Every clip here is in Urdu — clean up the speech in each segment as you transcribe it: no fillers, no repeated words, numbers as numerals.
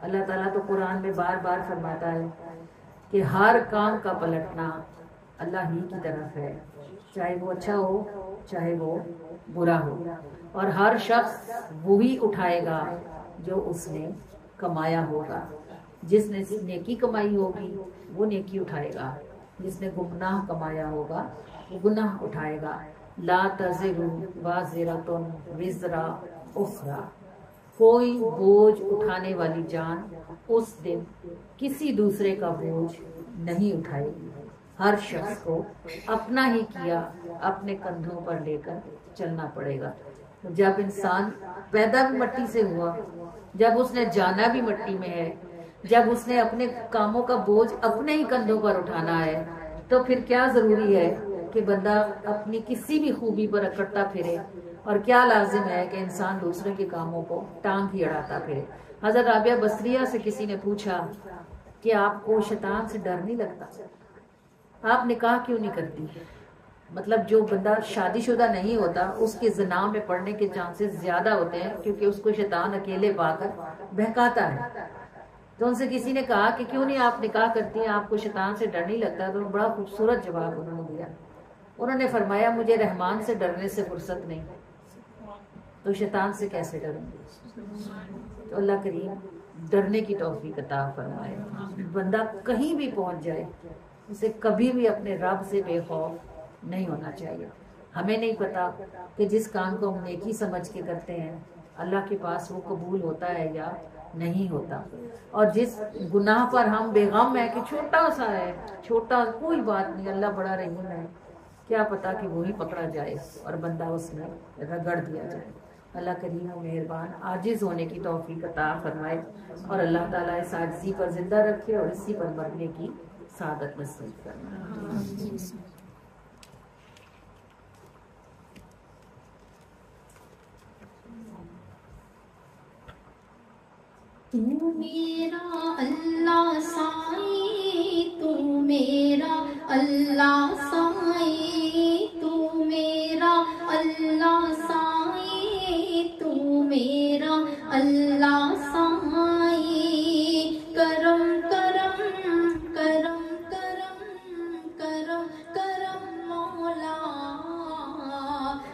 اللہ تعالیٰ تو قرآن میں بار بار فرماتا ہے کہ ہر کام کا پلٹنا اللہ ہی کی طرف ہے، چاہے وہ اچھا ہو چاہے وہ برا ہو، اور ہر شخص وہی اٹھائے گا جو اس نے کمایا ہوگا۔ جس نے نیکی کمائی ہوگی وہ نیکی اٹھائے گا، جس نے گناہ کمایا ہوگا وہ گناہ اٹھائے گا۔ لا تزر وازرۃ وزر اخری، کوئی بوجھ اٹھانے والی جان اس دن کسی دوسرے کا بوجھ نہیں اٹھائے گی۔ ہر شخص کو اپنا ہی کیا اپنے کندھوں پر لے کر چلنا پڑے گا۔ جب انسان پیدا بھی مٹی سے ہوا، جب اس نے جانا بھی مٹی میں ہے، جب اس نے اپنے کاموں کا بوجھ اپنے ہی کندھوں پر اٹھانا ہے، تو پھر کیا ضروری ہے کہ بندہ اپنی کسی بھی خوبی پر اکڑتا پھرے، اور کیا لازم ہے کہ انسان دوسرے کے کاموں کو ٹانگ ہی اڑاتا پھرے۔ حضرت رابعہ بصریہ سے کسی نے پوچھا کہ آپ کو شیطان سے ڈر نہیں لگتا، آپ نکاح کیوں نہیں کرتی؟ مطلب جو بندہ شادی شدہ نہیں ہوتا اس کے زنا میں پڑنے کے چانسز زیادہ ہوتے ہیں، کیونکہ اس کو شیطان اکیلے پا کر بہکاتا ہے۔ تو ان سے کسی نے کہا کہ کیوں نہیں آپ نکاح کرتی ہیں، آپ کو شیطان سے ڈر نہیں لگتا؟ تو بڑا خوبصورت جواب انہوں نے دیا، انہوں نے فرمایا مجھے رحمان سے ڈرنے سے فرصت نہیں، تو شیطان سے کیسے ڈروں گی؟ تو اللہ کریم ڈرنے کی توفیق عطا فرمائے۔ بندہ کہیں بھی پہنچ جائے اسے کبھی بھی اپنے رب سے بے خوف نہیں ہونا چاہیے۔ ہمیں نہیں پتا کہ جس کام کو ہم نیکی سمجھ کے کرتے ہیں اللہ کے پاس وہ قبول ہوتا ہے یا نہیں ہوتا، اور جس گناہ پر ہم بے غم ہے کہ چھوٹا سا ہے، چھوٹا کوئی بات نہیں، اللہ بڑا رحیم ہے، کیا پتا کہ وہی پکڑا جائے اور بندہ اس میں رگڑ دیا جائے۔ اللہ کریم و مہربان عاجز ہونے کی توفیق عطا فرمائے، اور اللہ تعالیٰ اس عاجزی پر زندہ رکھے اور اسی پر مرنے کی سعادت نصیب فرمائے۔ تو میرا اللہ سائی، تو میرا اللہ سائی، تو میرا اللہ سائی، تو میرا اللہ سائی، کرم کرم کرم کرم کرم کرم مولا،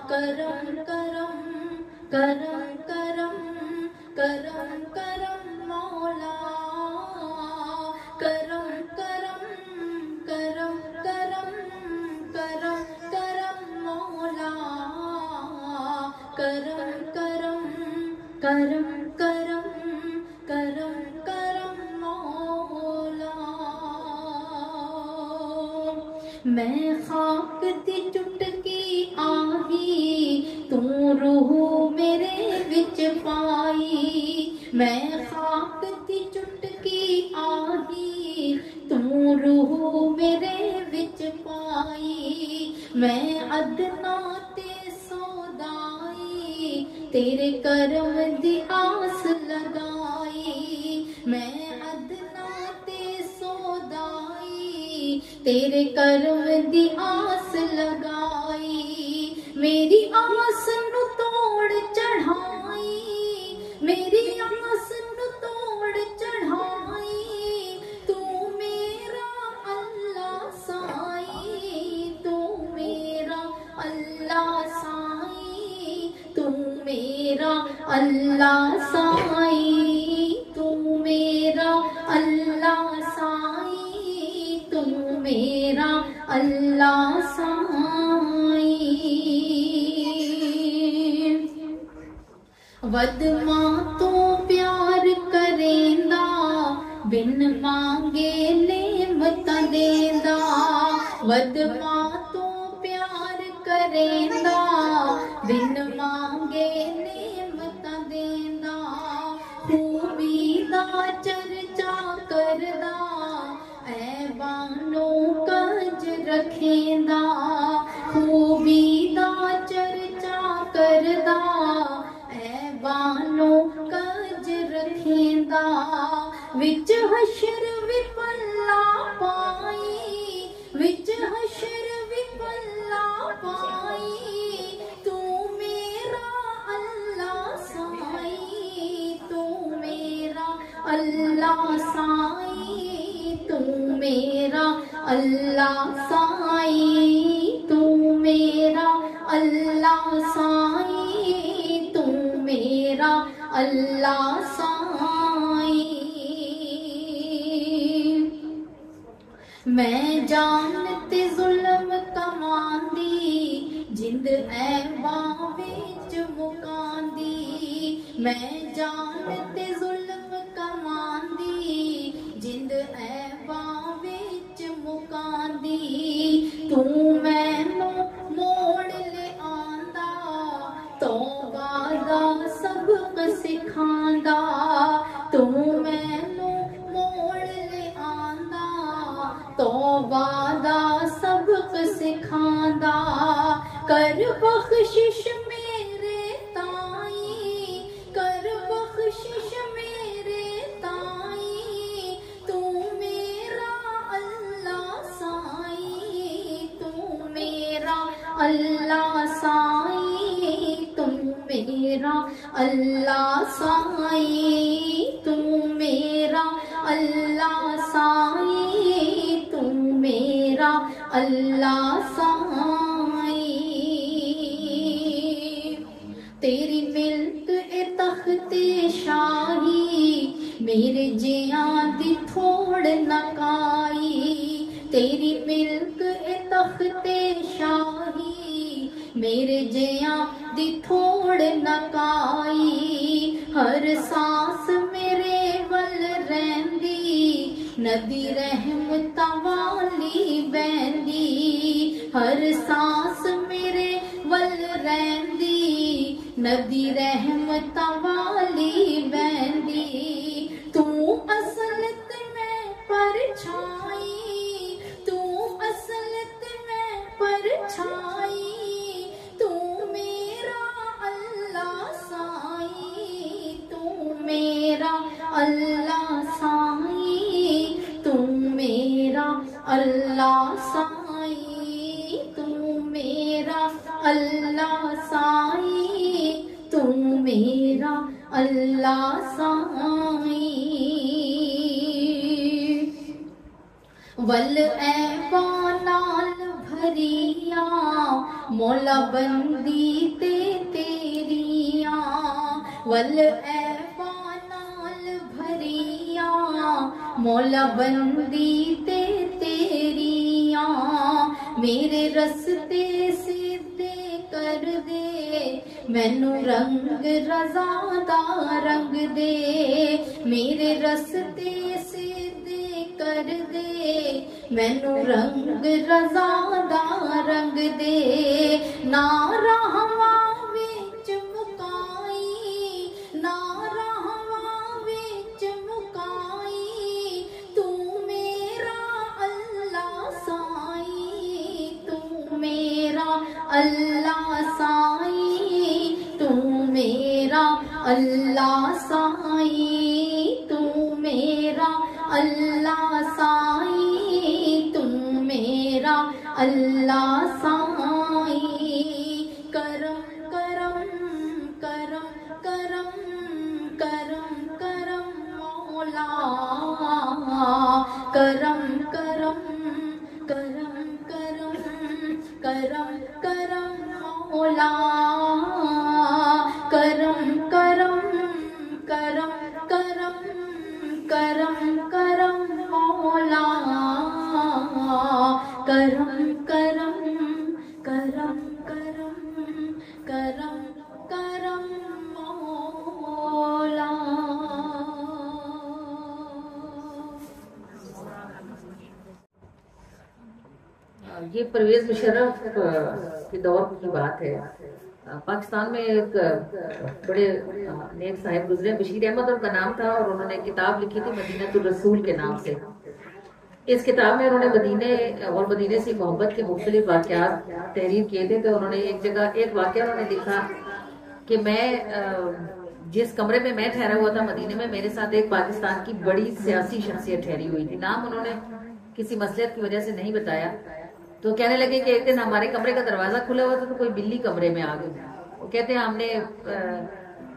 کرم کرم کرم کرم کرم کرم مولا، کرم کرم کرم کرم کرم کرم مولا، کرم کرم کرم کرم کرم کرم مولا۔ میں خاک دی چٹکی آہی، تو روح میرے وچ پائی، میں خاک دی چٹکی آہی، تو روح میرے وچ پائی، میں ادنا تے سودائی، تیرے کرم دی آس لگائی، میں ادنا تے سودائی، تیرے کرم دی آس لگائی، میری آس نو توڑ چڑھائی، میری آس نو توڑ چڑھائی، تو میرا اللہ سائی، تو میرا اللہ سائی، تو میرا اللہ سائی، تو میرا اللہ سائی، تو میرا اللہ سائی۔ ود ماں تو پیار کریندا، بن مانگے نعمت دیندا، ود ماں تو پیار کریندا، بن مانگے نعمت دیندا، خوبی دا چرچا کردا، اے بانو کج رکھیندا، خوبی دا چرچا کردا، اے بانو کج رکھیندا، وچ حشر وی پلا پائی، وچ حشر وی پلا پائی، تو میرا اللہ سائی، تو میرا اللہ سائی تو میرا اللہ سائی تو میرا اللہ سائی تو میرا اللہ سائی میں جانتے ظلم کماندی جند ایواں وچ مکاندی میں جانتے ظلم کماندی جند ایواں وچ مکاندی تو مینوں موڑ لے آندا توبہ دا سبق سکھاندا تو مینوں موڑ لے آندا توبہ دا سبق سکھاندا کر بخشش میرے تائی کر بخشش میرے تائی تو میرا اللہ سائی تو میرا اللہ سائی تو میرا اللہ سائی تو میرا اللہ سائی تو میرا اللہ سائی تیری ملک اے تخت شاہی میرے جیاں دی تھوڑ نکائی تیری ملک اے تخت شاہی میرے جیاں دی تھوڑ نکائی ہر سانس میرے ول رہندی ندی رحمتاں والی بہندی ہر سانس میرے ول رہندی ندی رحمتاں والی بہندی تو اصلت میں پرچھائی تو اصلت میں پرچھائی تو میرا اللہ سائی تو میرا اللہ سائی تو میرا اللہ سائی تو میرا اللہ سائی تو میرا اللہ سائی ول ایواں نال بھریاں مولا بندی تے تیریاں ول ایواں نال بھریاں مولا بندی تے تیریاں میرے رستے سیدھے کر دے مینوں رنگ رضا دا رنگ دے میرے رستے سیدھے کر دے مینوں رنگ رضا دا رنگ دے نا رہواں وچ مکائی نا رہواں وچ مکائی تو میرا اللہ سائی تو میرا اللہ سائی تو میرا اللہ سائی تو میرا اللہ سائی تو میرا اللہ سائی کرم کرم کرم کرم کرم کرم مولا کرم کرم کرم کرم کرم کرم مولا کرم کرم کرم کرم کرم کرم مولا کرم کرم کرم کرم کرم کرم مولا یہ پرویز مشرف کے دور کی بات ہے. پاکستان میں ایک بڑے نیک صاحب گزرے, بشیر احمد ان کا نام تھا, اور انہوں نے کتاب لکھی تھی مدینہ الرسول کے نام سے. اس کتاب میں انہوں نے مدینے اور مدینے سے محبت کے مختلف واقعات تحریر کیے تھے. تو انہوں نے ایک جگہ ایک واقعہ انہوں نے لکھا کہ میں جس کمرے میں میں ٹھہرا ہوا تھا مدینے میں, میرے ساتھ ایک پاکستان کی بڑی سیاسی شخصیت ٹھہری ہوئی تھی. نام انہوں نے کسی مصلحت کی وجہ سے نہیں بتایا. تو کہنے لگے کہ ایک دن ہمارے کمرے کا دروازہ کھلا ہوا تھا تو کوئی بلی کمرے میں آ گئی. وہ کہتے ہیں ہم نے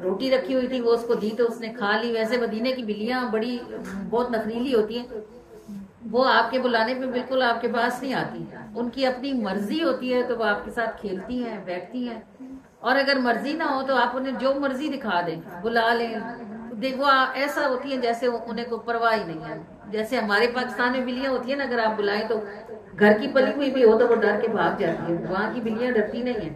روٹی رکھی ہوئی تھی وہ اس کو دی تو اس نے کھا لی. ویسے مدینے کی بلیاں بہت نخریلی ہوتی ہیں, وہ آپ کے بلانے پہ بالکل آپ کے پاس نہیں آتی, ان کی اپنی مرضی ہوتی ہے تو وہ آپ کے ساتھ کھیلتی ہیں, بیٹھتی ہیں, اور اگر مرضی نہ ہو تو آپ انہیں جو مرضی دکھا دیں, بلا لیں, وہ ایسا ہوتی ہیں جیسے انہیں کوئی پرواہ ہی نہیں ہے. جیسے ہمارے پاکستان میں بلیاں ہوتی ہیں نا, اگر آپ بلائیں تو گھر کی پلی ہوئی بھی ہو تو وہ ڈر کے بھاگ جاتی ہے, وہاں کی بلیاں ڈرتی نہیں ہیں.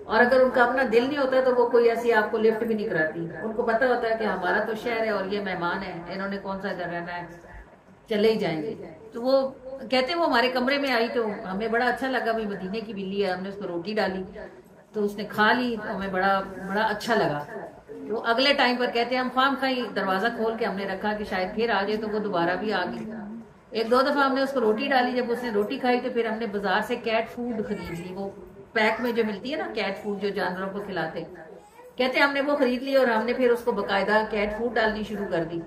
اور اگر ان کا اپنا دل نہیں ہوتا تو وہ کوئی ایسی آپ کو لفٹ بھی نہیں کراتی, ان کو پتہ ہوتا ہے کہ ہمارا تو شہر ہے اور یہ مہمان ہے, انہوں نے کون سا ادھر رہنا ہے, چلے ہی جائیں گے. تو وہ کہتے ہیں وہ ہمارے کمرے میں آئی تو ہمیں بڑا اچھا لگا, بھی مدینے کی بلی ہے, ہم نے اس کو روٹی ڈالی تو اس نے کھا لی, تو ہمیں بڑا بڑا اچھا لگا. وہ اگلے ٹائم پر کہتے ہیں ہم خواہ خواہ دروازہ کھول کے ہم نے رکھا کہ شاید پھر آ جائے, تو وہ دوبارہ بھی آ گئی. ایک دو دفعہ ہم نے اس کو روٹی ڈالی, جب اس نے روٹی کھائی تو پھر ہم نے بازار سے کیٹ فوڈ خرید لی, وہ پیک میں جو ملتی ہے نا کیٹ فوڈ جو جانوروں کو کھلاتے, کہتے ہیں ہم نے وہ خرید لی اور ہم نے پھر اس کو باقاعدہ کیٹ فوڈ ڈالنی شروع کر دی.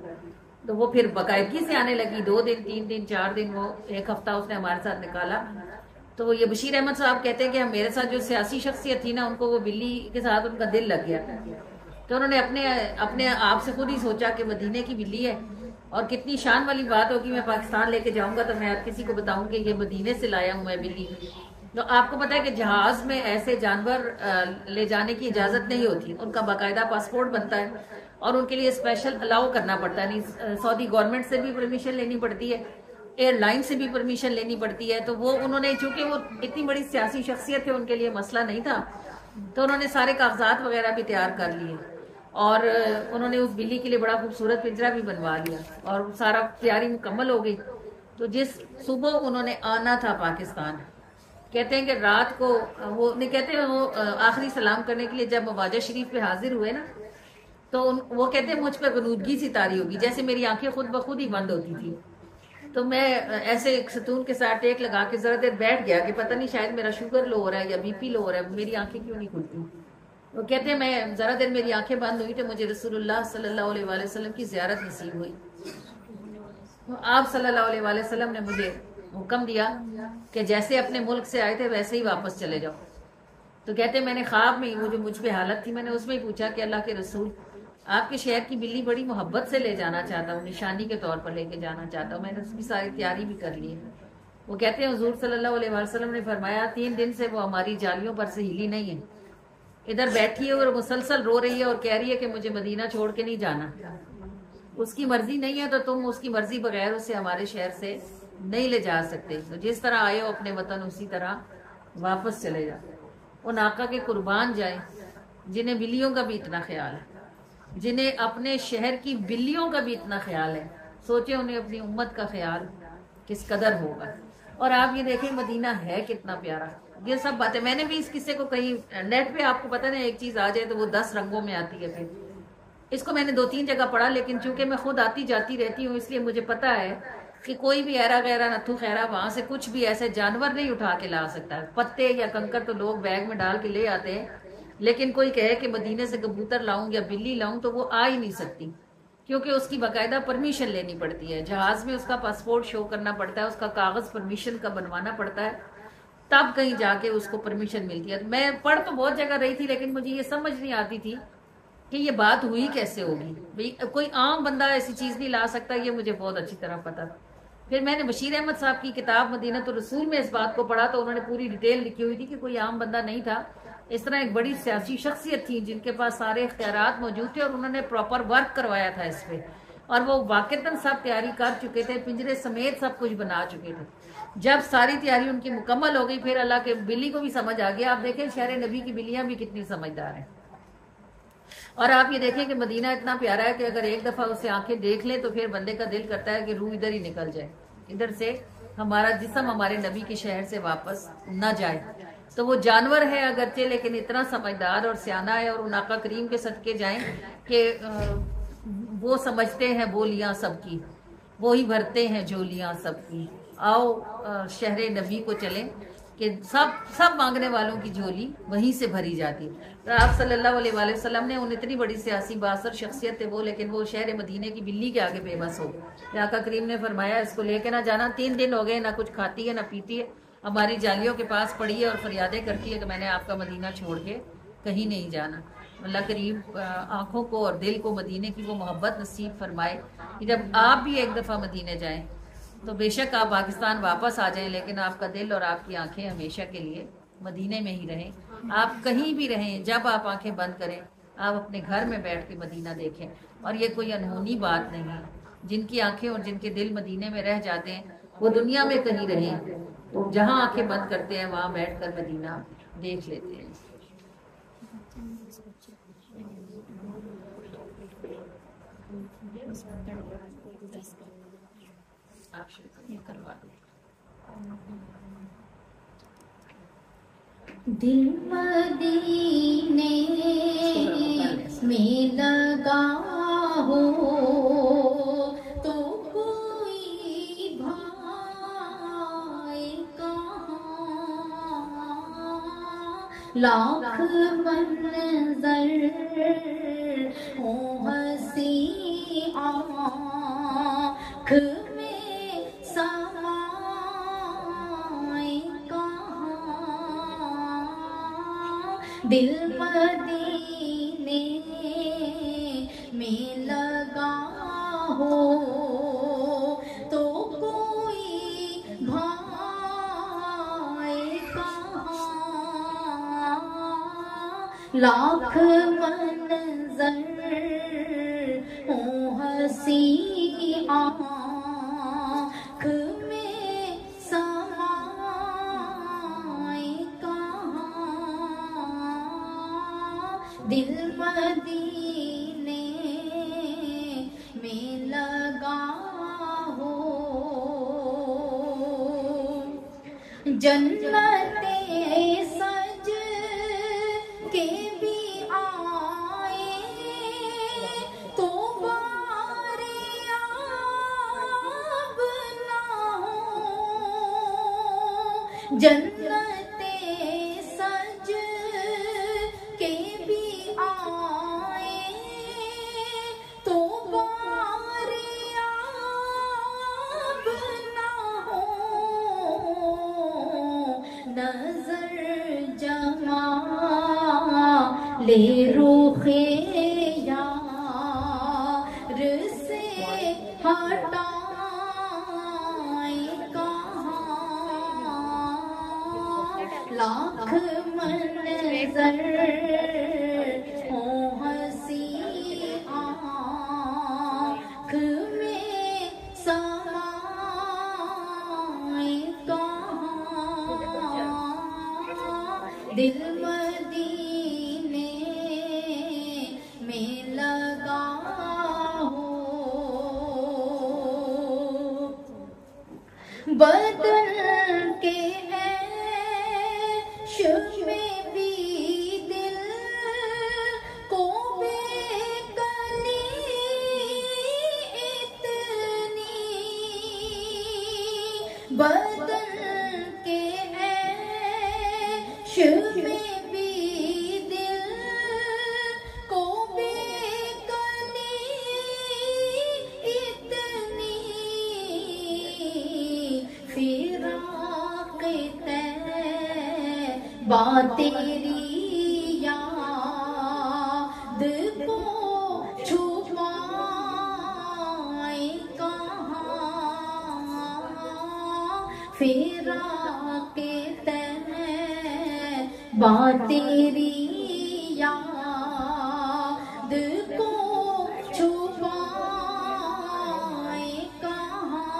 تو وہ پھر باقاعدگی سے آنے لگی, 2 دن 3 دن 4 دن, وہ 1 ہفتہ اس نے ہمارے ساتھ نکالا. تو یہ بشیر احمد صاحب کہتے ہیں کہ میرے ساتھ جو سیاسی شخصیت تھی نا, ان کو وہ بلی کے ساتھ ان کا دل لگ گیا, تو انہوں نے اپنے آپ سے خود ہی سوچا کہ مدینے کی بلی ہے اور کتنی شان والی بات ہوگی, میں پاکستان لے کے جاؤں گا تو میں کسی کو بتاؤں کہ یہ مدینے سے لایا ہوں میں بلی. تو آپ کو پتا ہے کہ جہاز میں ایسے جانور لے جانے کی اجازت نہیں ہوتی, ان کا باقاعدہ پاسپورٹ بنتا ہے اور ان کے لیے اسپیشل الاؤ کرنا پڑتا ہے, سعودی گورنمنٹ سے بھی پرمیشن لینی پڑتی ہے, ایئر لائن سے بھی پرمیشن لینی پڑتی ہے. تو وہ انہوں نے, چونکہ وہ اتنی بڑی سیاسی شخصیت ہے, ان کے لیے مسئلہ نہیں تھا, تو انہوں نے سارے کاغذات وغیرہ بھی تیار کر لیے اور انہوں نے اس بلی کے لیے بڑا خوبصورت پنجرا بھی بنوا لیا اور سارا تیاری مکمل ہو گئی. تو جس صبح انہوں نے آنا تھا پاکستان, کہتے ہیں کہ رات کو وہ نہیں کہتے ہیں وہ آخری سلام کرنے کے لیے جب مواجہ شریف پہ حاضر ہوئے نا, تو وہ کہتے ہیں مجھ پہ غنودگی سی طاری ہوگی, جیسے میری آنکھیں خود بخود ہی بند ہوتی تھی. تو میں ایسے ایک ستون کے ساتھ ٹیک لگا کے ذرا دیر بیٹھ گیا کہ پتہ نہیں شاید میرا شوگر لو ہو رہا ہے یا بی پی لو ہو رہا ہے, میری آنکھیں کیوں نہیں کھلتی. وہ کہتے ہیں میں ذرا دیر میری آنکھیں بند ہوئی تو مجھے رسول اللہ صلی اللہ علیہ وآلہ وسلم کی زیارت نصیب ہوئی. تو آپ صلی اللہ علیہ وآلہ وسلم نے مجھے حکم دیا کہ جیسے اپنے ملک سے آئے تھے ویسے ہی واپس چلے جاؤ. تو کہتے ہیں میں نے خواب میں وہ جو مجھ پہ حالت تھی, میں نے اس میں ہی پوچھا کہ اللہ کے رسول, آپ کے شہر کی بلی بڑی محبت سے لے جانا چاہتا ہوں, نشانی کے طور پر لے کے جانا چاہتا ہوں, میں نے اس کی ساری تیاری بھی کر لی ہے. وہ کہتے ہیں حضور صلی اللہ علیہ وسلم نے فرمایا 3 دن سے وہ ہماری جالیوں پر سے ہلی نہیں ہے, ادھر بیٹھی ہے اور مسلسل رو رہی ہے اور کہہ رہی ہے کہ مجھے مدینہ چھوڑ کے نہیں جانا. اس کی مرضی نہیں ہے تو تم اس کی مرضی بغیر اسے ہمارے شہر سے نہیں لے جا سکتے. تو جس طرح آئے ہو اپنے وطن اسی طرح واپس چلے جاؤ. ان آقا کے قربان جائیں جنہیں بلیوں کا بھی اتنا خیال ہے, جنہیں اپنے شہر کی بلیوں کا بھی اتنا خیال ہے. سوچیں انہیں اپنی امت کا خیال کس قدر ہوگا. اور آپ یہ دیکھیں مدینہ ہے کتنا پیارا. یہ سب باتیں میں نے بھی اس قصے کو کہیں نیٹ پہ, آپ کو پتہ نہیں ایک چیز آ جائے تو وہ 10 رنگوں میں آتی ہے. پھر اس کو میں نے 2-3 جگہ پڑھا, لیکن چونکہ میں خود آتی جاتی رہتی ہوں اس لیے مجھے پتا ہے کہ کوئی بھی ایرا غیرہ نتھو خیرہ وہاں سے کچھ بھی ایسے جانور نہیں اٹھا کے لا سکتا ہے. پتے یا کنکر تو لوگ بیگ میں ڈال کے لے آتے ہیں, لیکن کوئی کہے کہ مدینے سے کبوتر لاؤں یا بلی لاؤں تو وہ آ ہی نہیں سکتی, کیونکہ اس کی باقاعدہ پرمیشن لینی پڑتی ہے. جہاز میں اس کا پاسپورٹ شو کرنا پڑتا ہے, اس کا کاغذ پرمیشن کا بنوانا پڑتا ہے, تب کہیں جا کے اس کو پرمیشن ملتی ہے. میں پڑھ تو بہت جگہ رہی تھی لیکن مجھے یہ سمجھ نہیں آتی تھی کہ یہ بات ہوئی کیسے ہوگی. کوئی عام بندہ ایسی چیز نہیں لا سکتا, یہ مجھے بہت اچھی طرح پتا. پھر میں نے بشیر احمد صاحب کی کتاب مدینہ الرسول میں اس بات کو پڑھا تو انہوں نے پوری ڈیٹیل لکھی ہوئی تھی کہ کوئی عام بندہ نہیں تھا, اس طرح ایک بڑی سیاسی شخصیت تھی جن کے پاس سارے اختیارات موجود تھے اور انہوں نے پراپر ورک کروایا تھا اس پہ, اور وہ واقعتاً سب تیاری کر چکے تھے, پنجرے سمیت سب کچھ بنا چکے تھے. جب ساری تیاری ان کی مکمل ہو گئی پھر اللہ کے بلی کو بھی سمجھ آ گیا. آپ دیکھیں شہر نبی کی بلیاں بھی کتنی سمجھدار ہیں. اور آپ یہ دیکھیں کہ مدینہ اتنا پیارا ہے کہ اگر ایک دفعہ اسے آنکھیں دیکھ لیں تو پھر بندے کا دل کرتا ہے کہ روح ادھر ہی نکل جائے, ادھر سے ہمارا جسم ہمارے نبی کے شہر سے واپس نہ جائے. تو وہ جانور ہے اگرچہ, لیکن اتنا سمجھدار اور سیانہ ہے, اور ان آقا کریم کے صدقے جائیں کہ وہ سمجھتے ہیں بولیاں سب کی, وہی بھرتے ہیں جولیاں سب کی. آؤ شہر نبی کو چلیں کہ سب مانگنے والوں کی جھولی وہیں سے بھری جاتی ہے. آپ صلی اللہ علیہ وآلہ وسلم نے ان اتنی بڑی سیاسی باثر شخصیت تھے وہ, لیکن وہ شہر مدینے کی بلی کے آگے بے بس ہو. آقا کریم نے فرمایا اس کو لے کے نہ جانا, 3 دن ہو گئے نہ کچھ کھاتی ہے نہ پیتی ہے, ہماری جالیوں کے پاس پڑی ہے اور فریادیں کرتی ہے کہ میں نے آپ کا مدینہ چھوڑ کے کہیں نہیں جانا. اللہ کریم آنکھوں کو اور دل کو مدینے کی وہ محبت نصیب فرمائے کہ جب آپ بھی ایک دفعہ مدینے جائیں تو بے شک آپ پاکستان واپس آ جائیں، لیکن آپ کا دل اور آپ کی آنکھیں ہمیشہ کے لیے مدینے میں ہی رہیں۔ آپ کہیں بھی رہیں، جب آپ آنکھیں بند کریں آپ اپنے گھر میں بیٹھ کے مدینہ دیکھیں، اور یہ کوئی انہونی بات نہیں ہے۔ جن کی آنکھیں اور جن کے دل مدینے میں رہ جاتے ہیں وہ دنیا میں کہیں رہیں، جہاں آنکھیں بند کرتے ہیں وہاں بیٹھ کر مدینہ دیکھ لیتے ہیں۔ آپ شروع کروا دیں۔ دل مدینے میں لگا ہو تو کوئی بھائی کہاں، لاکھ منظر ہو ہنسی آنکھ میں سمائے کہاں، دل مدینے میں لگا ہو تو کوئی بھائی کہاں، لاکھ منظر ہو ہنسی آنکھ میں سمائے کہاں، دل مدینے میں لگا ہو، جنتیں سج کے بھی آئے تو باریاب نہ ہو، جنتیں سج کے بھی آئے تو باریاب نہ ہو، نظر جمال رخ یار سے ہٹائے کہاں، لاکھ منظر ہو ہنسی آنکھ میں سمائے کہاں، دل مدینے میں لگا ہو، بدل کے عیش میں بھی دل کو بے کلی اتنی، بدل کے عیش میں بھی دل کو بے کلی اتنی، فراق طیبہ تیری یاد کو چھپائے کہاں، فراق طیبہ تیری یاد کو چھپائے کہاں،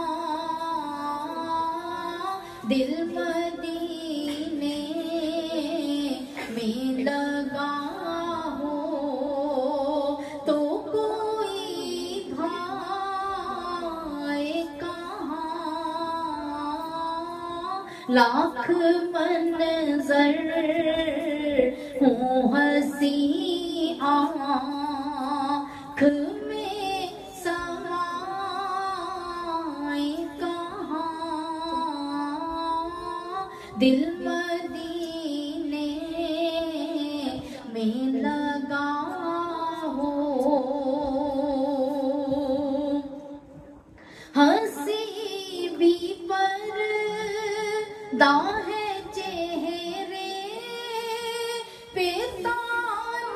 دل مدینے میں لگا ہو تو کوئی بھائی کہاں، لاکھ منظر ہوں ہنسی آنکھ میں سمائے کہاں، دل مدینے میں لگا ہو، ہنسی بھی پردہ ہے چہرے پہ، تان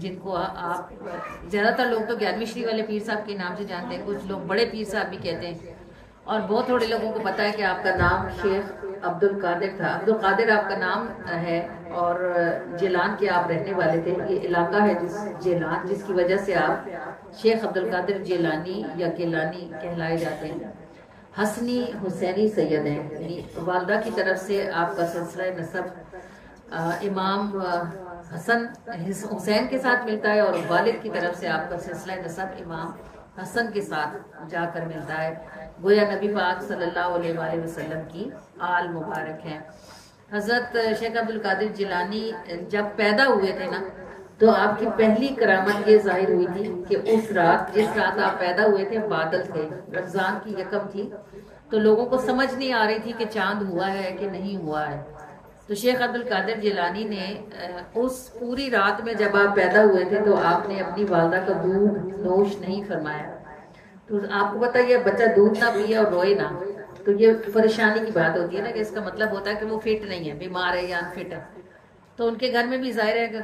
جن کو آپ زیادہ تر لوگ تو 11ویں شری والے پیر صاحب کے نام سے جانتے ہیں، کچھ لوگ بڑے پیر صاحب بھی کہتے ہیں، اور بہت تھوڑے لوگوں کو پتہ ہے کہ آپ کا نام شیخ عبد القادر تھا۔ عبد القادر آپ کا نام ہے، اور جیلان کے آپ رہنے والے تھے۔ یہ علاقہ ہے جیلان، جس کی وجہ سے آپ شیخ عبد القادر جیلانی یا گیلانی کہلائے جاتے ہیں۔ حسنی حسینی سید ہیں، یعنی والدہ کی طرف سے آپ کا سلسلہ نسب امام حسن حسین کے ساتھ ملتا ہے، اور والد کی طرف سے آپ کا سلسلہ نسب امام حسن کے ساتھ جا کر ملتا ہے۔ گویا نبی پاک صلی اللہ علیہ وآلہ وسلم کی آل مبارک ہیں۔ حضرت شیخ عبد القادر جیلانی جب پیدا ہوئے تھے نا، تو آپ کی پہلی کرامت یہ ظاہر ہوئی تھی کہ اس رات، جس رات آپ پیدا ہوئے تھے، بادل تھے، رمضان کی یکم تھی، تو لوگوں کو سمجھ نہیں آ رہی تھی کہ چاند ہوا ہے کہ نہیں ہوا ہے۔ تو شیخ عبد القادر جیلانی نے اس پوری رات میں جب آپ پیدا ہوئے تھے تو آپ نے اپنی والدہ کا دودھ نوش نہیں فرمایا۔ تو آپ کو پتہ ہے بچہ دودھ نہ پیے اور روئے نہ، تو یہ پریشانی کی بات ہوتی ہے نا، کہ اس کا مطلب ہوتا ہے کہ وہ فٹ نہیں ہے، بیمار ہے یا انفٹ ہے۔ تو ان کے گھر میں بھی ظاہر ہے کہ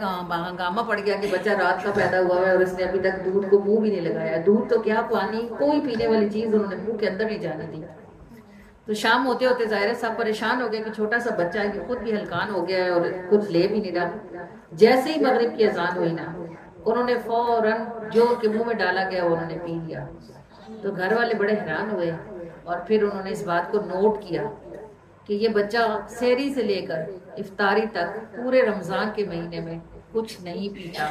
ہنگامہ پڑ گیا کہ بچہ رات کا پیدا ہوا ہے اور اس نے ابھی تک دودھ کو منہ بھی نہیں لگایا۔ دودھ تو کیا، پانی، کوئی پینے والی چیز انہوں نے منہ کے اندر نہیں جانے دی۔ تو شام ہوتے ہوتے ظاہر ہے سب پریشان ہو گئے کہ چھوٹا سا بچہ ہے کہ خود بھی ہلکان ہو گیا ہے اور کچھ لے بھی نہیں رہا۔ جیسے ہی مغرب کی اذان ہوئی نا، انہوں نے فوراً جو کہ منہ میں ڈالا گیا وہ انہوں نے پی لیا۔ تو گھر والے بڑے حیران ہوئے، اور پھر انہوں نے اس بات کو نوٹ کیا کہ یہ بچہ سحری سے لے کر افطاری تک پورے رمضان کے مہینے میں کچھ نہیں پیتا،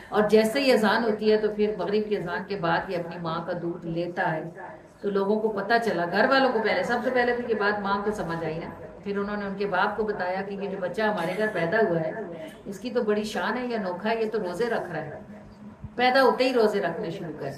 اور جیسے ہی اذان ہوتی ہے تو پھر مغرب کی اذان کے بعد یہ اپنی ماں کا دودھ لیتا ہے۔ تو لوگوں کو پتہ چلا، گھر والوں کو پہلے، سب سے پہلے تو یہ بات ماں کو سمجھ آئی نا، پھر انہوں نے ان کے باپ کو بتایا کہ یہ جو بچہ ہمارے گھر پیدا ہوا ہے، اس کی تو بڑی شان ہے، یہ انوکھا ہے، یہ تو روزے رکھ رہا ہے۔ پیدا ہوتے ہی روزے رکھنے شروع کر،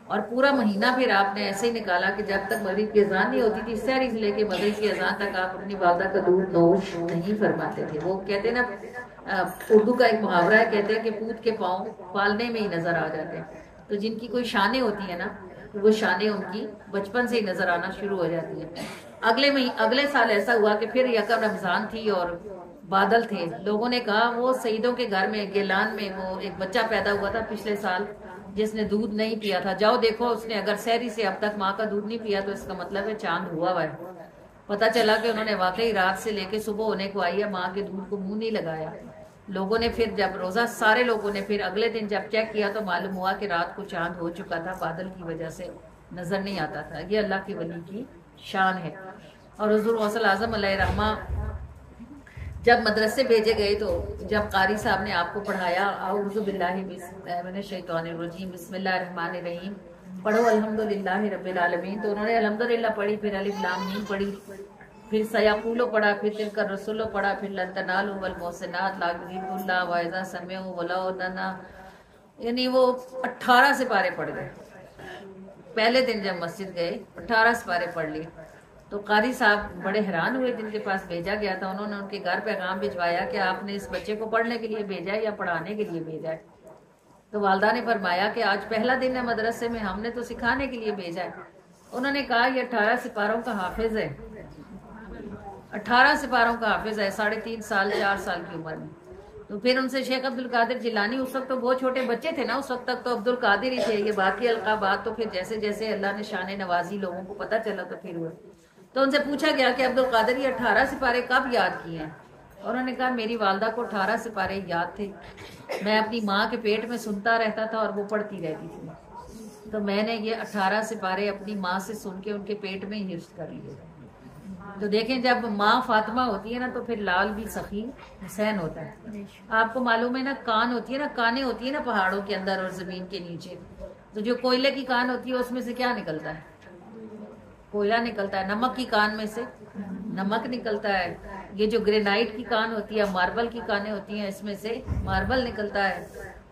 اور پورا مہینہ پھر آپ نے ایسے ہی نکالا کہ جب تک مغرب کی اذان نہیں ہوتی تھی، سحری سے لے کے مغرب کی اذان تک آپ اپنی والدہ کا دودھ نوش نہیں فرماتے تھے۔ وہ کہتے ہیں نا، اردو کا ایک محاورہ ہے، کہتے ہیں کہ پوت کے پاؤں پالنے میں ہی نظر آ جاتے ہیں۔ تو جن کی کوئی شانیں ہوتی ہیں نا، وہ شانیں ان کی بچپن سے ہی نظر آنا شروع ہو جاتی ہیں۔ اگلے سال ایسا ہوا کہ پھر یکم رمضان تھی اور بادل تھے۔ لوگوں نے کہا وہ سعیدوں کے گھر میں گیلان میں وہ ایک بچہ پیدا ہوا تھا پچھلے سال، جس نے دودھ نہیں پیا تھا، جاؤ دیکھو اس نے اگر سحری سے اب تک ماں کا دودھ نہیں پیا تو اس کا مطلب ہے چاند ہوا ہے۔ پتہ چلا کہ انہوں نے واقعی رات سے لے کے صبح ہونے کو آئی ہے، ماں کے دودھ کو منہ نہیں لگایا۔ لوگوں نے پھر جب روزہ، سارے لوگوں نے پھر اگلے دن جب چیک کیا تو معلوم ہوا کہ رات کو چاند ہو چکا تھا، بادل کی وجہ سے نظر نہیں آتا تھا۔ یہ اللہ کے ولی کی شان ہے۔ اور حضور غوث اعظم علیہ رحمہ جب مدرسے بھیجے گئے تو جب قاری صاحب نے آپ کو پڑھایا، اعوذ باللہ من الشیطان الرجیم، بسم اللہ الرحمن الرحیم، پڑھو الحمدللہ رب العالمین، تو انہوں نے الحمدللہ پڑھی، پھر الف لام میم پڑھی، پھر سیقولو پڑھا، پھر تلک الرسول پڑھا، پھر لن تنالوا والمحسنات لا یحب اللہ واذا سمعوا ولو دنا، یعنی وہ 18 سپارے پڑھ گئے۔ پہلے دن جب مسجد گئے 18 سپارے پڑھ لیے۔ تو قاری صاحب بڑے حیران ہوئے، جن کے پاس بھیجا گیا تھا، انہوں نے ان کے گھر پیغام بھجوایا کہ آپ نے اس بچے کو پڑھنے کے لیے بھیجا ہے یا پڑھانے کے لیے بھیجا ہے؟ تو والدہ نے فرمایا کہ آج پہلا دن ہے مدرسے میں، ہم نے تو سکھانے کے لیے بھیجا ہے۔ انہوں نے کہا یہ 18 سپاروں کا حافظ ہے، 18 سپاروں کا حافظ ہے، 3.5 سال 4 سال کی عمر میں۔ تو پھر ان سے شیخ عبد القادر جیلانی، اس وقت تو بہت چھوٹے بچے تھے نا، اس وقت تک تو عبد القادر ہی تھے، یہ باقی القابات تو پھر جیسے جیسے اللہ نے شان نوازی لوگوں کو پتہ چلا تو پھر ہوئے۔ تو ان سے پوچھا گیا کہ عبد القادر یہ 18 سپارے کب یاد کیے ہیں؟ انہوں نے کہا میری والدہ کو 18 سپارے یاد تھے، میں اپنی ماں کے پیٹ میں سنتا رہتا تھا اور وہ پڑھتی رہتی تھی، تو میں نے یہ 18 سپارے اپنی ماں سے سن کے ان کے پیٹ میں ہی حفظ کر لیے۔ تو دیکھیں جب ماں فاطمہ ہوتی ہے نا تو پھر لال بھی سخی حسین ہوتا ہے۔ آپ کو معلوم ہے نا، کان ہوتی ہے نا، کانیں ہوتی ہے نا پہاڑوں کے اندر اور زمین کے نیچے، تو جو کوئلے کی کان ہوتی ہے اس میں سے کیا نکلتا ہے؟ کوئلہ نکلتا ہے۔ نمک کی کان میں سے نمک نکلتا ہے۔ یہ جو گرینائٹ کی کان ہوتی ہے، ماربل کی کانیں ہوتی ہیں، اس میں سے ماربل نکلتا ہے۔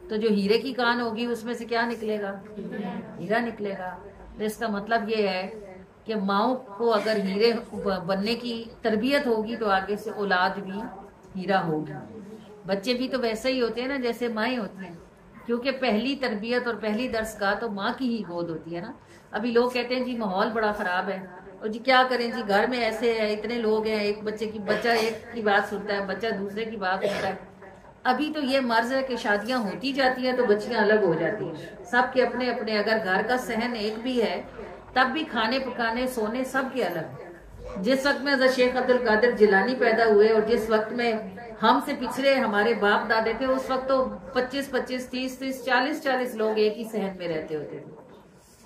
تو جو ہیرے کی کان ہوگی اس میں سے کیا نکلے گا؟ ہیرا نکلے گا۔ تو اس کا مطلب یہ ہے کہ ماؤں کو اگر ہیرے بننے کی تربیت ہوگی تو آگے سے اولاد بھی ہیرا ہوگی۔ بچے بھی تو ویسے ہی ہوتے ہیں نا جیسے مائیں ہوتی ہیں، کیونکہ پہلی تربیت اور پہلی درس گاہ تو ماں کی ہی گود ہوتی ہے نا۔ ابھی لوگ کہتے ہیں جی ماحول بڑا خراب ہے، اور جی کیا کریں جی، گھر میں ایسے ہے، اتنے لوگ ہیں، ایک بچہ ایک کی بات سنتا ہے، بچہ دوسرے کی بات سنتا ہے، ابھی تو یہ مرض ہے کہ شادیاں ہوتی جاتی ہیں تو بچیاں الگ ہو جاتی ہیں، سب کے اپنے اپنے، اگر گھر کا صحن ایک بھی ہے تب بھی کھانے پکانے سونے سب کے الگ۔ جس وقت میں حضرت شیخ عبد القادر جیلانی پیدا ہوئے اور جس وقت میں ہم سے پچھلے ہمارے باپ دادے تھے، اس وقت تو 25-25 30-30 40-40 لوگ ایک ہی صحن میں رہتے ہوتے تھے۔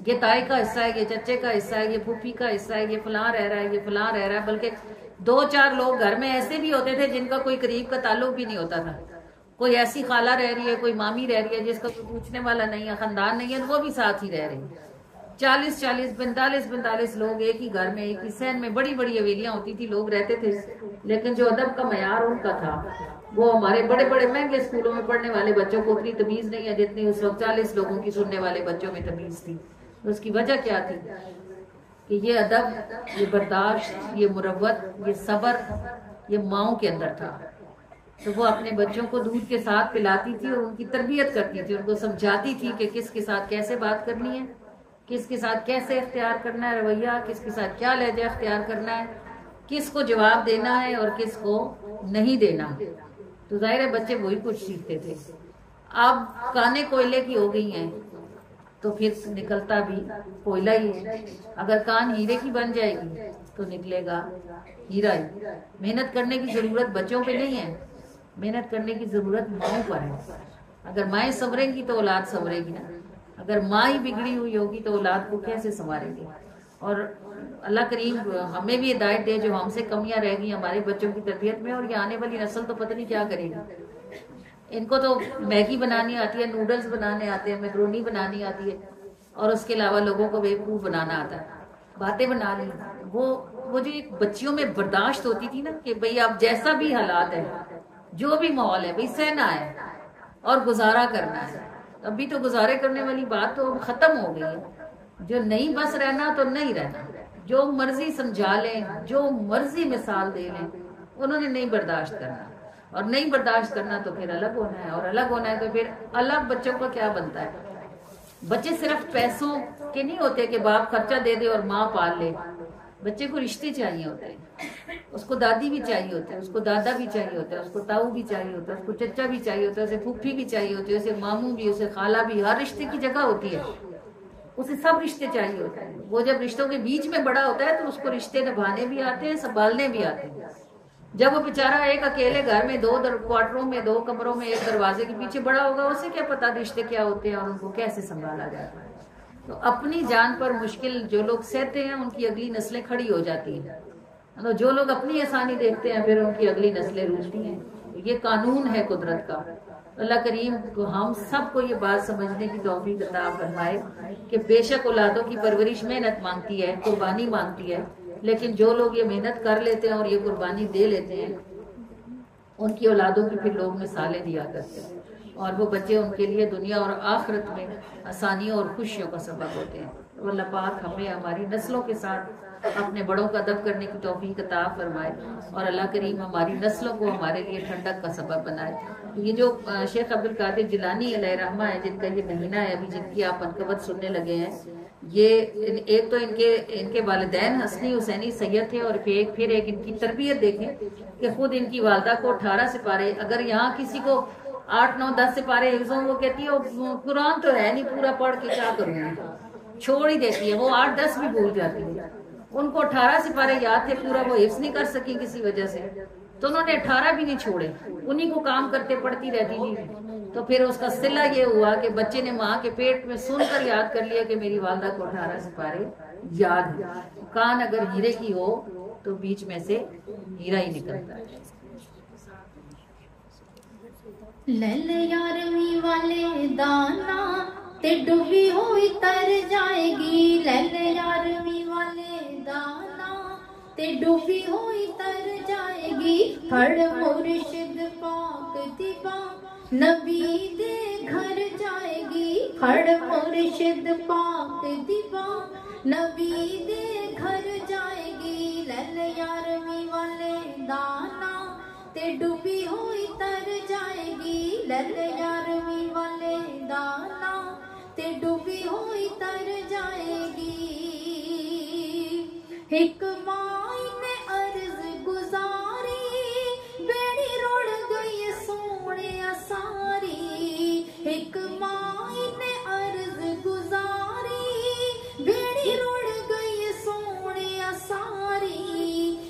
یہ تائی کا حصہ ہے، یہ چچے کا حصہ ہے، یہ پھوپھی کا حصہ ہے، یہ فلاں رہ رہا ہے، یہ فلاں رہ رہا ہے، بلکہ 2-4 لوگ گھر میں ایسے بھی ہوتے تھے جن کا کوئی قریب کا تعلق بھی نہیں ہوتا تھا۔ کوئی ایسی خالہ رہ رہی ہے، کوئی مامی رہ رہی ہے جس کا کوئی پوچھنے والا نہیں ہے، خاندان نہیں ہے، وہ بھی ساتھ ہی رہ رہی ہے۔ 40-40 45-45 لوگ ایک ہی گھر میں ایک ہی صحن میں، بڑی بڑی حویلیاں ہوتی تھی، لوگ رہتے تھے۔ لیکن جو ادب کا معیار ان کا تھا، وہ ہمارے بڑے بڑے مہنگے اسکولوں میں پڑھنے والے بچوں کو اتنی تمیز نہیں ہے جتنی اس وقت 40 لوگوں کی سننے والے بچوں میں تمیز تھی۔ اس کی وجہ کیا تھی کہ یہ ادب، یہ برداشت، یہ مروت، یہ صبر، یہ ماؤں کے اندر تھا۔ تو وہ اپنے بچوں کو دودھ کے ساتھ پلاتی تھی اور ان کی تربیت کرتی تھی، ان کو سمجھاتی تھی کہ کس کے ساتھ کیسے بات کرنی ہے، کس کے ساتھ کیسے اختیار کرنا ہے رویہ، کس کے ساتھ کیا لہجہ اختیار کرنا ہے، کس کو جواب دینا ہے اور کس کو نہیں دینا۔ تو ظاہر ہے بچے وہی کچھ سیکھتے تھے۔ اب کانیں کوئلے کی ہو گئی ہیں تو پھر نکلتا بھی کوئلہ ہی ہے۔ اگر کان ہیرے کی بن جائے گی تو نکلے گا ہیرا ہی۔ محنت کرنے کی ضرورت بچوں پہ نہیں ہے، محنت کرنے کی ضرورت ماؤں پر ہے۔ اگر مائیں سنوریں گی تو اولاد سنورے گی نا، اگر ماں ہی بگڑی ہوئی ہوگی تو اولاد کو کیسے سنوارے گی؟ اور اللہ کریم ہمیں بھی ہدایت دے، جو ہم سے کمیاں رہ گئی ہمارے بچوں کی تربیت میں، اور یہ آنے والی نسل تو پتہ نہیں کیا کرے گی۔ ان کو تو میگی بنانی آتی ہے، نوڈلز بنانے آتے ہیں، میکرونی بنانی آتی ہے، اور اس کے علاوہ لوگوں کو بیوقوف بنانا آتا ہے، باتیں بنا لی۔ وہ جو ایک بچیوں میں برداشت ہوتی تھی نا کہ بھئی اب جیسا بھی حالات ہے، جو بھی ماحول ہے، بھئی سہنا ہے اور گزارا کرنا ہے۔ ابھی تو گزارے کرنے والی بات تو ختم ہو گئی ہے۔ جو نہیں بس رہنا تو نہیں رہنا، جو مرضی سمجھا لیں، جو مرضی مثال دے لیں، انہوں نے نہیں برداشت کرنا، اور نہیں برداشت کرنا تو پھر الگ ہونا ہے، اور الگ ہونا ہے تو پھر الگ بچوں کا کیا بنتا ہے؟ بچے صرف پیسوں کے نہیں ہوتے کہ باپ خرچہ دے دے اور ماں پال لے، بچے کو رشتے چاہیے ہوتے ہیں، اس کو دادی بھی چاہیے ہوتا ہے، اس کو دادا بھی چاہیے ہوتا ہے، اس کو تاؤ بھی چاہیے ہوتا ہے، اس کو چچا بھی چاہیے ہوتا ہے، اسے پھوپھی بھی چاہیے ہوتی ہے، اسے ماموں بھی، اسے خالہ بھی، ہر رشتے کی جگہ ہوتی ہے، اسے سب رشتے چاہیے ہوتے ہیں۔ وہ جب رشتوں کے بیچ میں بڑا ہوتا ہے تو اس کو رشتے نبھانے بھی آتے ہیں، سنبھالنے بھی آتے ہیں۔ جب وہ بیچارہ ایک اکیلے گھر میں 2 کوارٹروں میں 2 کمروں میں ایک دروازے کے پیچھے بڑا ہوگا، اسے کیا پتا رشتے کیا ہوتے ہیں اور ان کو کیسے سنبھالا جاتا ہے۔ تو اپنی جان پر مشکل جو لوگ سہتے ہیں ان کی اگلی نسلیں کھڑی ہو جاتی ہیں، تو جو لوگ اپنی آسانی دیکھتے ہیں پھر ان کی اگلی نسلیں روٹتی ہیں۔ یہ قانون ہے قدرت کا۔ اللہ کریم کو ہم سب کو یہ بات سمجھنے کی توفیق عطا فرمائے کہ بے شک اولادوں کی پرورش محنت مانگتی ہے، قربانی مانگتی ہے، لیکن جو لوگ یہ محنت کر لیتے ہیں اور یہ قربانی دے لیتے ہیں، ان کی اولادوں کی پھر لوگ مثالیں دیا کرتے ہیں، اور وہ بچے ان کے لیے دنیا اور آخرت میں آسانیوں اور خوشیوں کا سبب ہوتے ہیں۔ تو اللہ پاک ہمیں ہماری نسلوں کے ساتھ اپنے بڑوں کا ادب کرنے کی توفیق عطا فرمائے، اور اللہ کریم ہماری نسلوں کو ہمارے لیے ٹھنڈک کا سبب بنائے۔ یہ جو شیخ عبد القادر جیلانی علیہ رحمہ ہے، جن کا یہ مہینہ ہے ابھی، جن کی آپ منقبت سننے لگے ہیں، یہ ایک تو ان کے والدین حسنی حسینی سید تھے، اور پھر ایک ان کی تربیت دیکھیں کہ خود ان کی والدہ کو 18 سپارے، اگر یہاں کسی کو 8 9 10 سپارے حفظ ہوں، وہ کہتی ہے قرآن تو ہے نہیں پورا، پڑھ کے کیا کروں گی، چھوڑ ہی دیتی ہے، وہ 8 10 بھی بھول جاتی ہے۔ ان کو 18 سپارے یاد تھے، پورا وہ حفظ نہیں کر سکی کسی وجہ سے، تو انہوں نے 18 بھی نہیں چھوڑے، انہی کو کام کرتے پڑھتی رہتی تھی۔ تو پھر اس کا صلہ یہ ہوا کہ بچے نے ماں کے پیٹ میں سن کر یاد کر لیا کہ میری والدہ کو 18 سپارے یاد ہے۔ کان اگر ہیرے کی ہو تو بیچ میں سے ہیرا ہی نکلتا ہے۔ لل یارویں والے دانا تے ڈوبی ہوئی تر جائے گی، لل یارویں والے دانا تے ڈوبی ہوئی تر جائے گی، پھڑ مرشد پاک دی باں نبی دے گھر جائے گی، پھڑ مرشد پاک دی باں نبی دے گھر جائے گی، لل یارویں والے دانا تے ڈوبی ہوئی تر جائے گی، لل یارویں والے دانا تے ڈوبی ہوئی تر جائے گی۔ ایک مائی نے عرض گزاری، بیڑی رڑ گئی سونے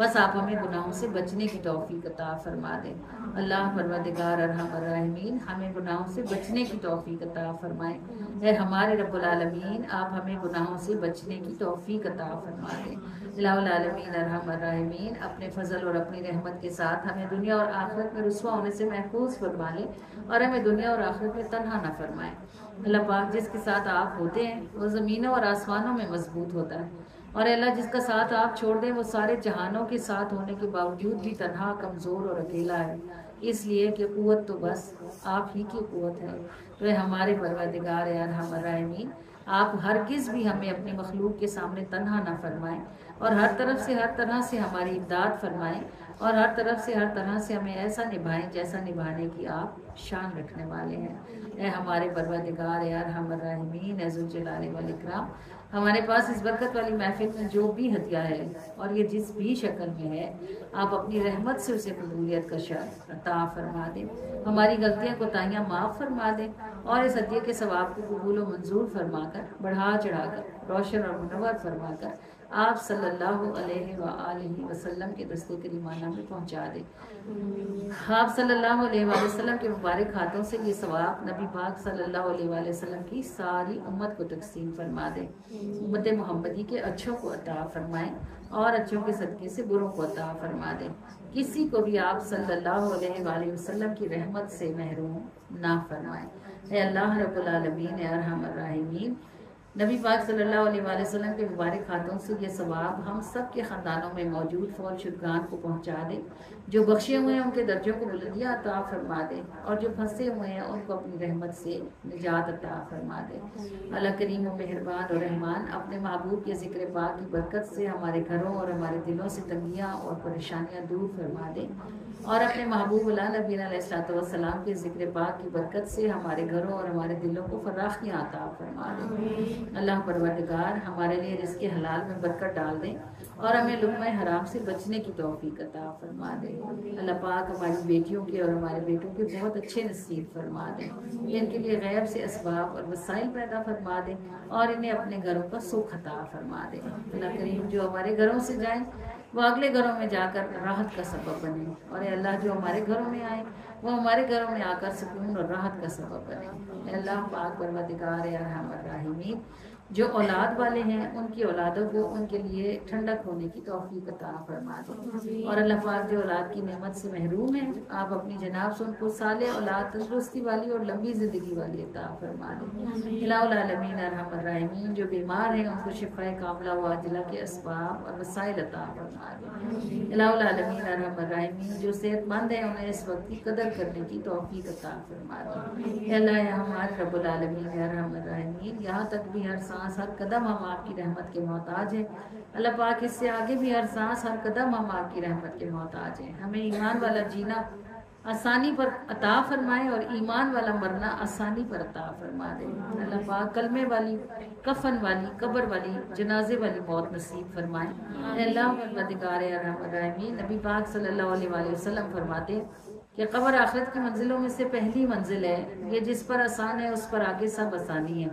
بس آپ ہمیں گناہوں سے بچنے کی توفیق عطا فرما دیں۔ اللہ پروردگار ارحم الراحمین ہمیں گناہوں سے بچنے کی توفیق عطا فرمائیں۔ اے ہمارے رب العالمین آپ ہمیں گناہوں سے بچنے کی توفیق عطا فرما دیں۔ الہ العالمین ارحم الراحمین اپنے فضل اور اپنی رحمت کے ساتھ ہمیں دنیا اور آخرت میں رسوا ہونے سے محفوظ فرما لیں اور ہمیں دنیا اور آخرت میں تنہا نہ فرمائیں۔ اللہ پاک جس کے ساتھ آپ ہوتے ہیں وہ زمینوں اور آسمانوں میں مضبوط ہوتا ہے، اور اللہ جس کا ساتھ آپ چھوڑ دیں وہ سارے جہانوں کے ساتھ ہونے کے باوجود بھی تنہا، کمزور اور اکیلا ہے، اس لیے کہ قوت تو بس آپ ہی کی قوت ہے۔ تو اے ہمارے پروردگار ارحم الراحمین آپ ہرگز بھی ہمیں اپنی مخلوق کے سامنے تنہا نہ فرمائیں، اور ہر طرف سے ہر طرح سے ہماری امداد فرمائیں، اور ہر طرف سے ہر طرح سے ہمیں ایسا نبھائیں جیسا نبھانے کی آپ شان رکھنے والے ہیں۔ اے ہمارے پروردگار ارحم الراحمین ذو الجلال والاکرام ہمارے پاس اس برکت والی محفل میں جو بھی ہدیہ ہے اور یہ جس بھی شکل میں ہے آپ اپنی رحمت سے اسے قبولیت کا شرف عطا فرما دیں، ہماری غلطیاں کوتاہیاں معاف فرما دیں، اور اس ہدیے کے ثواب کو قبول و منظور فرما کر بڑھا چڑھا کر روشن اور منور فرما کر آپ صلی اللہ علیہ وآلہ وسلم کے دستے کریمانہ میں پہنچا دیں۔ آپ صلی اللہ علیہ وآلہ وسلم کے مبارک ہاتھوں سے یہ ثواب نبی پاک صلی اللہ علیہ وآلہ وسلم کی ساری امت کو تقسیم فرما دیں، امت محمدی کے اچھوں کو عطا فرمائیں اور اچھوں کے صدقے سے بروں کو عطا فرما دیں، کسی کو بھی آپ صلی اللہ علیہ وآلہ وسلم کی رحمت سے محروم نہ فرمائیں۔ اے اللہ رب العالمین ارحم الراحمین نبی پاک صلی اللہ علیہ وآلہ وسلم کے مبارک ہاتھوں سے یہ ثواب ہم سب کے خاندانوں میں موجود فوت شدگان کو پہنچا دے، جو بخشے ہوئے ہیں ان کے درجوں کو بلندیاں عطا فرما دے، اور جو پھنسے ہوئے ہیں ان کو اپنی رحمت سے نجات عطا فرما دے۔ اللہ کریم و مہربان اور رحمان اپنے محبوب کے ذکر پاک کی برکت سے ہمارے گھروں اور ہمارے دلوں سے تنگیاں اور پریشانیاں دور فرما دے، اور اپنے محبوب نبینا علیہ الصلوۃ والسلام کے ذکر پاک کی برکت سے ہمارے گھروں اور ہمارے دلوں کو فراخیاں عطا فرما دے۔ اللہ پروردگار ہمارے لیے رزق حلال میں برکت ڈال دیں اور ہمیں لقمہ حرام سے بچنے کی توفیق عطا فرما دے۔ اللہ پاک ہماری بیٹیوں کے اور ہمارے بیٹوں کے بہت اچھے نصیب فرما دیں، ان کے لیے غیب سے اسباب اور وسائل پیدا فرما دیں اور انہیں اپنے گھروں کا سکھ عطا فرما دیں۔ اللہ کریم جو ہمارے گھروں سے جائیں وہ اگلے گھروں میں جا کر راحت کا سبب بنے، اور اے اللہ جو ہمارے گھروں میں آئے وہ ہمارے گھروں میں آ کر سکون اور راحت کا سبب بنے۔ اے اللہ پاک پروردگار ارحم الراحمین جو اولاد والے ہیں ان کی اولادوں کو ان کے لیے ٹھنڈک ہونے کی توفیق عطا فرما دیں، اور اللہ پاک جو اولاد کی نعمت سے محروم ہیں آپ اپنی جناب سے ان کو صالح اولاد، تندرستی والی اور لمبی زندگی والی عطا فرما دیں۔ الہ العالمین ارحم الراحمین جو بیمار ہیں ان کو شفاء کاملہ و عاجلہ کے اسباب اور وسائل عطا فرما دیں۔ الہ العالمین ارحم الراحمین جو صحت مند ہیں انہیں اس وقت کی قدر کرنے کی توفیق عطا فرما دیں۔ اے اللہ ہمارے رب العالمین ارحم الراحمین یہاں تک بھی ہر سانس ہر قدم ہم آپ کی رحمت کے محتاج ہیں، اللہ پاک اس سے آگے بھی ہر سانس ہر قدم ہم آپ کی رحمت کے محتاج ہیں۔ ہمیں ایمان والا جینا آسانی پر عطا فرمائے اور ایمان والا مرنا آسانی پر عطا فرما دے۔ اللہ پاک کلمے والی، کفن والی، قبر والی، جنازے والی موت نصیب فرمائے۔ اے اللہ پروردگار ارحم الراحمین نبی پاک صلی اللہ علیہ وآلہ وسلم فرماتے کہ قبر آخرت کی منزلوں میں سے پہلی منزل ہے، یہ جس پر آسان ہے اس پر آگے سب آسانی ہے،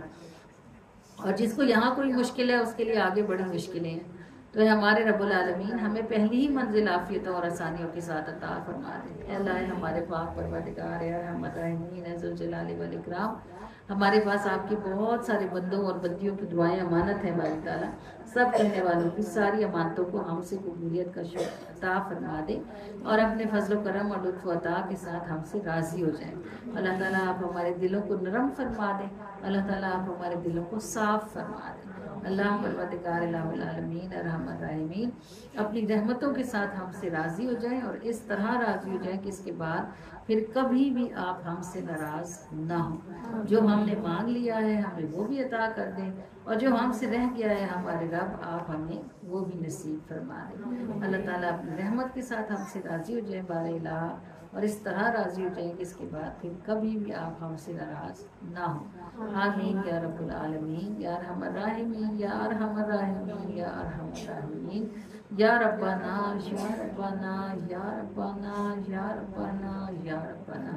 اور جس کو یہاں کوئی مشکل ہے اس کے لیے آگے بڑی مشکلیں ہیں۔ تو ہمارے رب العالمین ہمیں پہلی ہی منزل عافیتوں اور آسانیوں کے ساتھ عطا فرما دے۔ اے اللہ ہمارے پاک پروردگار ارحم الراحمین ذو الجلال والاکرام ہمارے پاس آپ کے بہت سارے بندوں اور بندیوں کی دعائیں امانت ہیں باری تعالیٰ، سب کہنے والوں کی ساری امانتوں کو ہم سے قبولیت کا شکر عطا فرما دے اور اپنے فضل و کرم اور لطف و عطا کے ساتھ ہم سے راضی ہو جائیں۔ اللہ تعالیٰ آپ ہمارے دلوں کو نرم فرما دیں، اللہ تعالیٰ آپ ہمارے دلوں کو صاف فرما دیں۔ اللہ پروردگار الہ العالمین ارحم الراحمین اپنی رحمتوں کے ساتھ ہم سے راضی ہو جائیں، اور اس طرح راضی ہو جائیں کہ اس کے بعد پھر کبھی بھی آپ ہم سے ناراض نہ ہوں۔ جو ہم نے مانگ لیا ہے ہمیں وہ بھی عطا کر دیں، اور جو ہم سے رہ گیا ہے ہمارے رب آپ ہمیں وہ بھی نصیب فرما دیں۔ اللہ تعالیٰ اپنی رحمت کے ساتھ ہم سے راضی ہو جائیں بار الہ، اور اس طرح راضی ہو جائیں کہ اس کے بعد پھر کبھی بھی آپ ہم سے ناراض نہ ہوں۔ آمین یا رب العالمین یا ارحم الراحمین یا ارحم الراحمین یا ارحم الراحمین یا ربنا یا ربنا یا ربنا یا ربنا یا ربنا